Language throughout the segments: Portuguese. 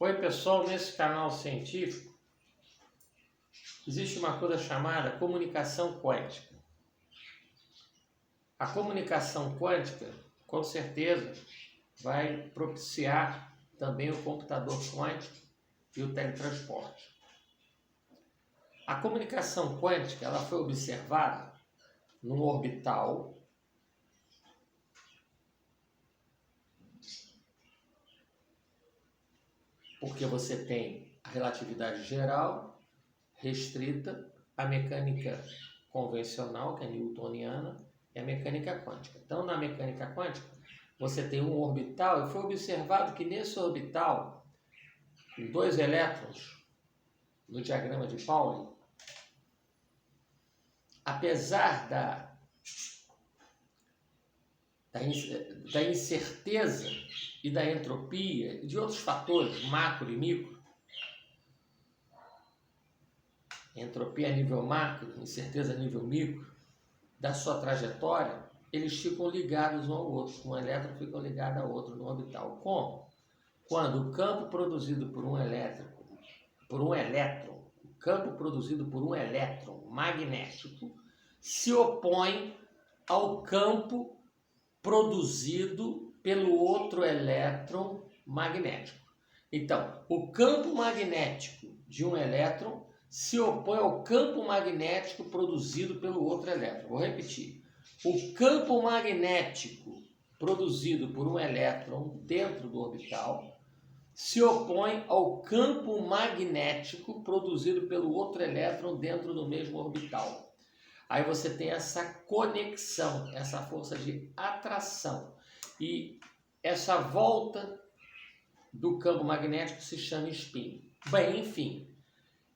Oi pessoal, nesse canal científico existe uma coisa chamada comunicação quântica. A comunicação quântica, com certeza, vai propiciar também o computador quântico e o teletransporte. A comunicação quântica ela foi observada num orbital porque você tem a relatividade geral, restrita, a mecânica convencional, que é newtoniana, e a mecânica quântica. Então, na mecânica quântica, você tem um orbital, e foi observado que nesse orbital, com dois elétrons, no diagrama de Pauli, apesar da incerteza e da entropia e de outros fatores, macro e micro, entropia a nível macro, incerteza a nível micro, da sua trajetória, eles ficam ligados um ao outro, um elétron fica ligado ao outro no orbital. Como? Quando o campo produzido por um elétron, o campo produzido por um elétron magnético se opõe ao campo produzido pelo outro elétron magnético. Então, o campo magnético de um elétron se opõe ao campo magnético produzido pelo outro elétron. Vou repetir. O campo magnético produzido por um elétron dentro do orbital se opõe ao campo magnético produzido pelo outro elétron dentro do mesmo orbital. Aí você tem essa conexão, essa força de atração. E essa volta do campo magnético se chama spin. Bem, enfim,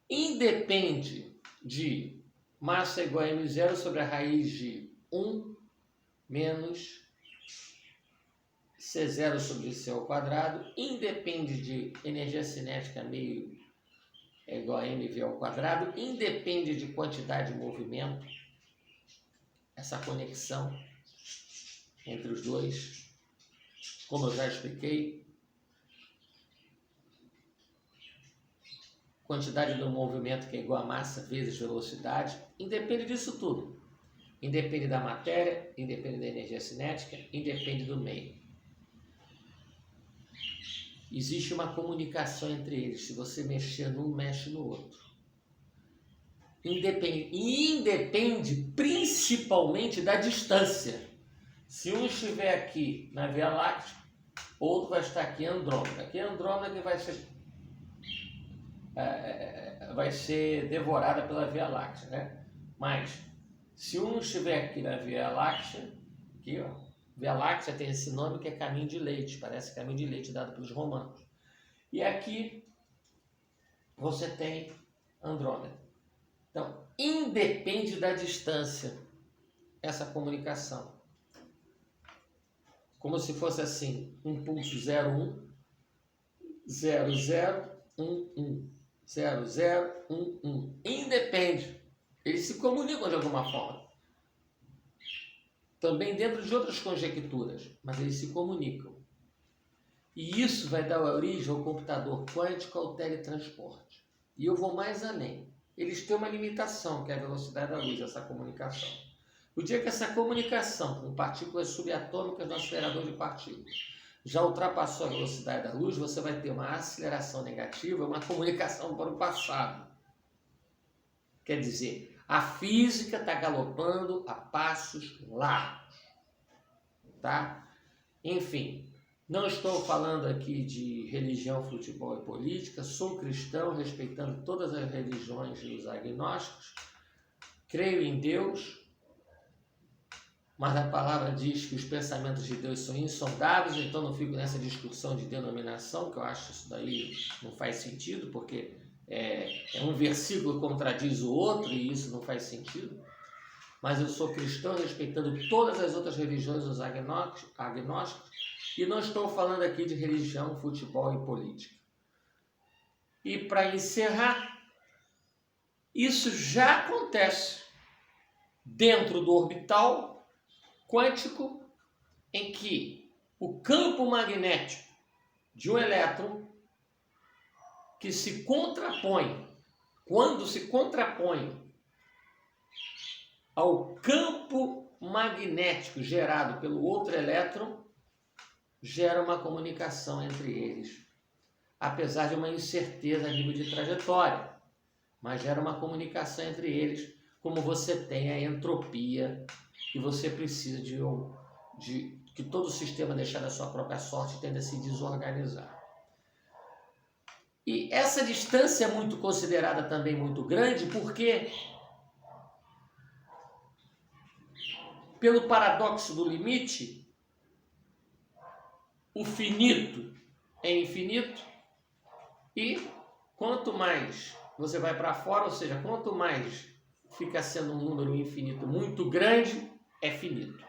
independe de massa igual a m0 sobre a raiz de 1 menos c0 sobre c ao quadrado, independe de energia cinética meio é igual a mv ao quadrado, independe de quantidade de movimento, essa conexão entre os dois, como eu já expliquei, quantidade do movimento que é igual a massa vezes velocidade, independe disso tudo. Independe da matéria, independe da energia cinética, independe do meio. Existe uma comunicação entre eles. Se você mexer num, mexe no outro. Independe principalmente da distância. Se um estiver aqui na Via Láctea, outro vai estar aqui em Andrômeda. Aqui em Andrômeda que vai ser devorada pela Via Láctea, né? Mas se um estiver aqui na Via Láctea, aqui ó, Via Láctea tem esse nome que é caminho de leite, parece caminho de leite dado pelos romanos. E aqui você tem Andrômeda. Então, independe da distância essa comunicação. Como se fosse assim, um pulso 01, 0011, 0011. Independe. Eles se comunicam de alguma forma. Também dentro de outras conjecturas, mas eles se comunicam. E isso vai dar origem ao computador quântico, ao teletransporte. E eu vou mais além. Eles têm uma limitação, que é a velocidade da luz, essa comunicação. O dia que essa comunicação com partículas subatômicas no acelerador de partículas já ultrapassou a velocidade da luz, você vai ter uma aceleração negativa, uma comunicação para o passado. Quer dizer, a física está galopando a passos largos, tá? Enfim, não estou falando aqui de religião, futebol e política, sou cristão, respeitando todas as religiões e os agnósticos, creio em Deus, mas a palavra diz que os pensamentos de Deus são insondáveis, então não fico nessa discussão de denominação, que eu acho isso daí não faz sentido, porque um versículo que contradiz o outro e isso não faz sentido. Mas eu sou cristão respeitando todas as outras religiões, os agnósticos, e não estou falando aqui de religião, futebol e política. E para encerrar, isso já acontece dentro do orbital quântico, em que o campo magnético de um elétron que se contrapõe, quando se contrapõe ao campo magnético gerado pelo outro elétron, gera uma comunicação entre eles, apesar de uma incerteza a nível de trajetória, mas gera uma comunicação entre eles, como você tem a entropia, que você precisa de que todo o sistema deixar da sua própria sorte tende a se desorganizar. E essa distância é muito considerada também muito grande, porque pelo paradoxo do limite, o finito é infinito e quanto mais você vai para fora, ou seja, quanto mais fica sendo um número infinito muito grande, é finito,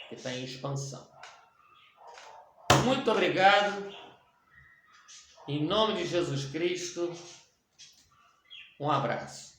que está em expansão. Muito obrigado. Em nome de Jesus Cristo, um abraço.